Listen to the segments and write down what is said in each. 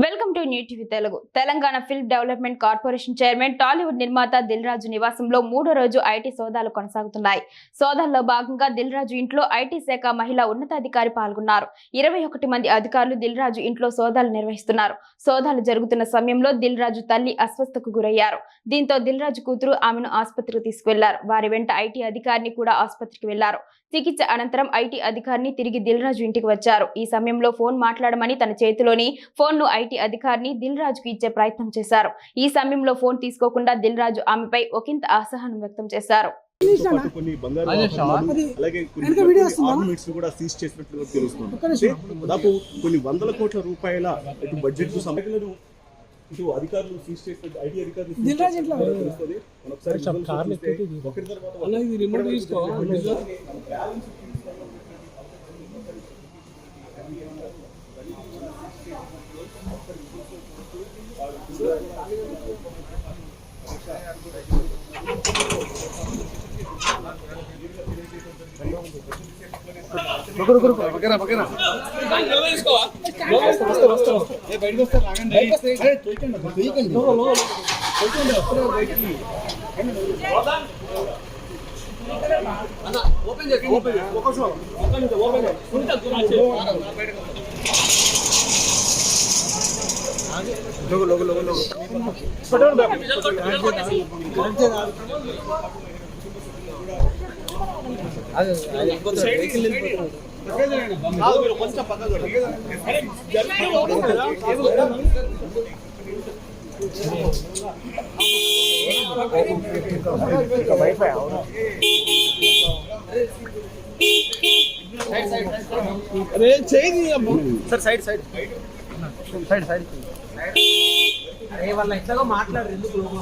Welcome to new TV Telugu. Telangana film development corporation chairman Tollywood నిర్మాత దిల్ రాజు నివాసంలో మూడో రోజు ఐటీ సోదాలు కొనసాగుతున్నాయి. సోదాల్లో భాగంగా దిల్ రాజు ఇంట్లో ఐటీ శాఖ మహిళా ఉన్నతాధికారి పాల్గొన్నారు. 21 మంది అధికారులు దిల్ రాజు ఇంట్లో సోదాలు నిర్వహిస్తున్నారు. సోదాలు జరుగుతున్న సమయంలో దిల్ రాజు తల్లి అస్వస్థకు గురయ్యారు. దీంతో దిల్ రాజు కూతురు ఆమెను ఆసుపత్రికి తీసుకువెళ్లారు. వారి వెంట ఐటీ అధికారిని కూడా ఆసుపత్రికి వెళ్లారు. చికిత్స అనంతరం ఐటీ అధికారిని తిరిగి దిల్ రాజు ఇంటికి వచ్చారు. ఈ సమయంలో ఫోన్ మాట్లాడమని తన చేతిలోని ఫోన్ ను ఐటీ అధికారిని దిల్ రాజుకు ఇచ్చే ప్రయత్నం చేశారు. ఈ సమయంలో ఫోన్ తీసుకోకుండా దిల్ రాజు ఆమెపై ఒకంత అసహనం వ్యక్తం చేశారు. కొన్ని వందల కోట్ల రూపాయల బడ్జెట్ అధికారులు సీజ్ చేసిన ఐటీ అధికారులు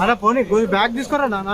అన్న పోనీ బ్యాగ్ తీసుకోరా నాన్న.